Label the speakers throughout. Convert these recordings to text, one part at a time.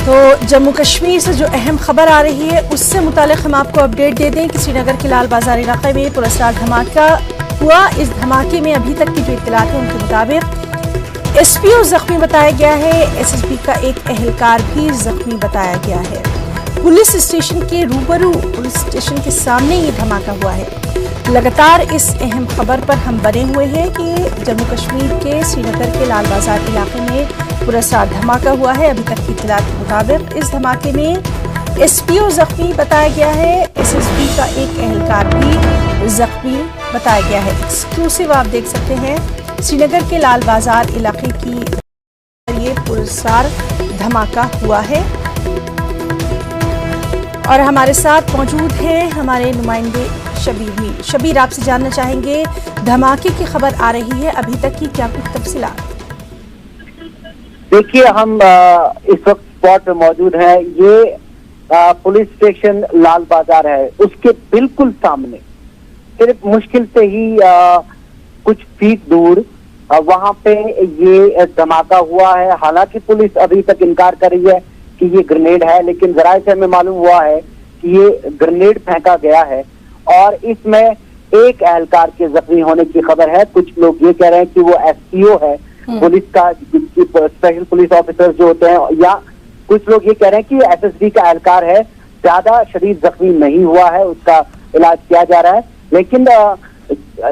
Speaker 1: तो जम्मू कश्मीर से जो अहम खबर आ रही है उससे मुतालिक हम आपको अपडेट दे दें कि श्रीनगर के लाल बाजार इलाके में पुरस्कार धमाका हुआ। इस धमाके में अभी तक की जो इत्तलात है उनके मुताबिक एसपीओ जख्मी बताया गया है, एसएसबी का एक एहलकार भी जख्मी बताया गया है। पुलिस स्टेशन के रूबरू, पुलिस स्टेशन के सामने ये धमाका हुआ है। लगातार इस अहम खबर पर हम बने हुए हैं कि जम्मू कश्मीर के श्रीनगर के लाल बाजार इलाके में पुरस्कार धमाका हुआ है। अभी तक की इत्तलात के मुताबिक इस धमाके में एसपीओ जख्मी बताया गया है, एसएसबी का एक एहलकार भी जख्मी बताया गया है। एक्सक्लूसिव आप देख सकते हैं श्रीनगर के लाल बाजार इलाके की ये पुरस्कार धमाका हुआ है। और हमारे साथ मौजूद हैं हमारे नुमाइंदे शबीर मीर। शबीर, आपसे जानना चाहेंगे धमाके की खबर आ रही है, अभी तक की क्या कुछ तफसीलात?
Speaker 2: देखिए, हम इस वक्त स्पॉट पे मौजूद हैं। ये पुलिस स्टेशन लाल बाजार है, उसके बिल्कुल सामने सिर्फ मुश्किल से ही कुछ फीट दूर वहां पे ये धमाका हुआ है। हालांकि पुलिस अभी तक इनकार कर रही है कि ये ग्रेनेड है, लेकिन जराये से हमें मालूम हुआ है कि ये ग्रेनेड फेंका गया है और इसमें एक एहलकार के जख्मी होने की खबर है। कुछ लोग ये कह रहे हैं कि वो एसपीओ है पुलिस का, स्पेशल पुलिस ऑफिसर जो होते हैं, या कुछ लोग ये कह रहे हैं कि एसएसबी का एहलकार है। ज्यादा शदीद जख्मी नहीं हुआ है, उसका इलाज किया जा रहा है। लेकिन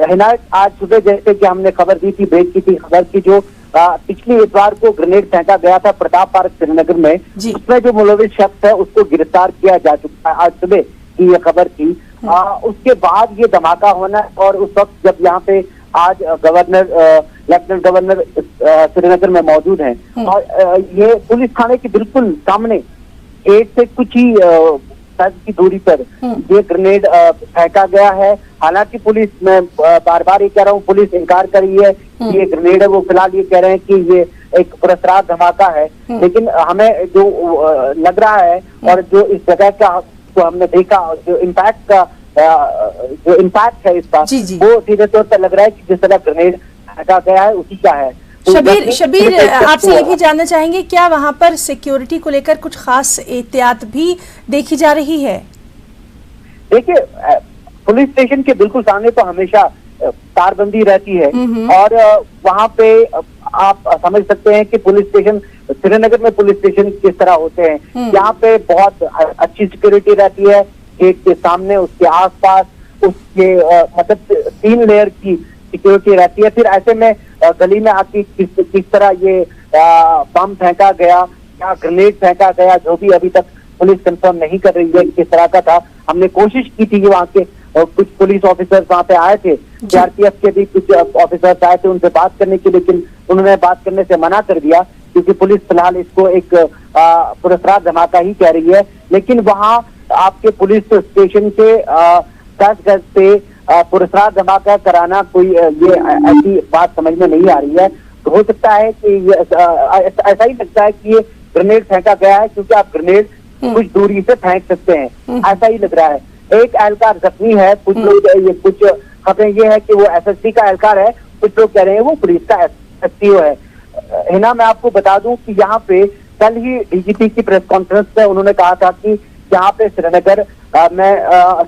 Speaker 2: हिना, आज सुबह जैसे कि हमने खबर दी थी, ब्रेक की थी खबर की, जो पिछली इतवार को ग्रेनेड फेंका गया था प्रताप पार्क श्रीनगर में, उसमें जो मुलविस शख्स है उसको गिरफ्तार किया जा चुका है। आज सुबह की ये खबर थी। उसके बाद ये धमाका होना, और उस वक्त जब यहाँ पे आज लेफ्टिनेंट गवर्नर श्रीनगर में मौजूद हैं और ये पुलिस थाने के बिल्कुल सामने गेट से कुछ ही की दूरी पर ये ग्रेनेड फेंका गया है। हालांकि पुलिस, मैं बार बार ये कह रहा हूँ, पुलिस इनकार कर रही है कि ये ग्रेनेड है। वो फिलहाल ये कह रहे हैं कि ये एक पुरस्कार धमाका है, लेकिन हमें जो लग रहा है और जो इस जगह का तो हमने देखा, जो इम्पैक्ट है इसका, वो सीधे तौर पर लग रहा है कि जिस तरह ग्रेनेड फेंका गया है उसी का है।
Speaker 1: शबीर, आपसे ये भी जानना चाहेंगे, क्या वहां पर सिक्योरिटी को लेकर कुछ खास एहतियात भी देखी जा रही है? देखिए,
Speaker 2: पुलिस स्टेशन के बिल्कुल सामने तो हमेशा तारबंदी रहती है और वहां पे आप समझ सकते हैं कि पुलिस स्टेशन श्रीनगर में पुलिस स्टेशन किस तरह होते हैं। यहाँ पे बहुत अच्छी सिक्योरिटी रहती है, गेट के सामने, उसके आसपास, उसके मतलब 3 लेयर की सिक्योरिटी रहती है। फिर ऐसे में गली में आके किस तरह ये बम फेंका गया या ग्रेनेड फेंका गया, जो भी अभी तक पुलिस कंफर्म नहीं कर रही है किस तरह का था। हमने कोशिश की थी कि वहाँ के कुछ पुलिस ऑफिसर्स वहाँ पे आए थे, सीआरपीएफ के भी कुछ ऑफिसर्स आए थे उनसे बात करने की, लेकिन उन्होंने बात करने से मना कर दिया क्योंकि पुलिस फिलहाल इसको एक पुरस्कार धमाका ही कह रही है। लेकिन वहाँ आपके पुलिस स्टेशन के 10 गज पे पुरस्कार धमाका कराना कोई ये ऐसी बात समझ में नहीं आ रही है। तो हो सकता है कि ऐसा ही लगता है कि ये ग्रेनेड फेंका गया है, क्योंकि आप ग्रेनेड कुछ दूरी से फेंक सकते हैं, ऐसा ही लग रहा है। एक एहलकार जख्मी है, कुछ लोग ये कुछ खबरें ये है कि वो एसएसबी का एहलकार है, कुछ लोग कह रहे हैं वो पुलिस का एसपीओ है। हिना, मैं आपको बता दूं कि यहाँ पे कल ही डीजीपी की प्रेस कॉन्फ्रेंस में उन्होंने कहा था कि यहाँ पे श्रीनगर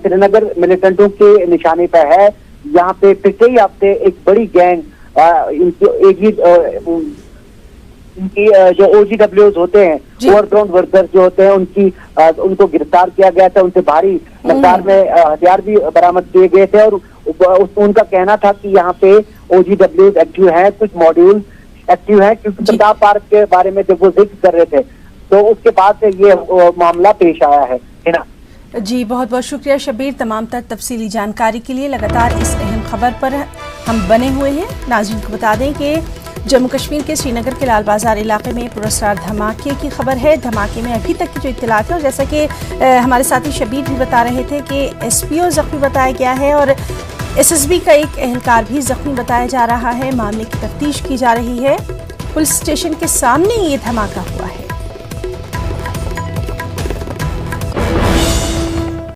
Speaker 2: श्रीनगर मिलिटेंटों के निशाने पर है। यहाँ पे पिछले ही हफ्ते एक बड़ी गैंग इनकी जो OGWs होते हैं, ओवरग्राउंड वर्कर्स जो होते हैं, उनको गिरफ्तार किया गया था। उनसे भारी मकदार में हथियार भी बरामद किए गए थे और उनका कहना था कि यहाँ पे OGWs एक्टिव है, कुछ मॉड्यूल एक्टिव है, क्योंकि प्रताप पार्क के बारे में जब वो जिक्र कर रहे थे तो उसके बाद से ये मामला पेश आया है ना।
Speaker 1: जी, बहुत बहुत शुक्रिया शबीर तमाम तर तफसीली जानकारी के लिए। लगातार इस अहम खबर पर हम बने हुए हैं। नाज़रीन को बता दें कि जम्मू कश्मीर के श्रीनगर के लाल बाजार इलाके में पुरस्कार धमाके की खबर है। धमाके में अभी तक की जो इत्तलात है, और जैसा कि हमारे साथी शबीर भी बता रहे थे कि एसपीओ जख्मी बताया गया है और एसएसबी का एक एहलकार भी जख्मी बताया जा रहा है। मामले की तफ्तीश की जा रही है। पुलिस स्टेशन के सामने ये धमाका हुआ है।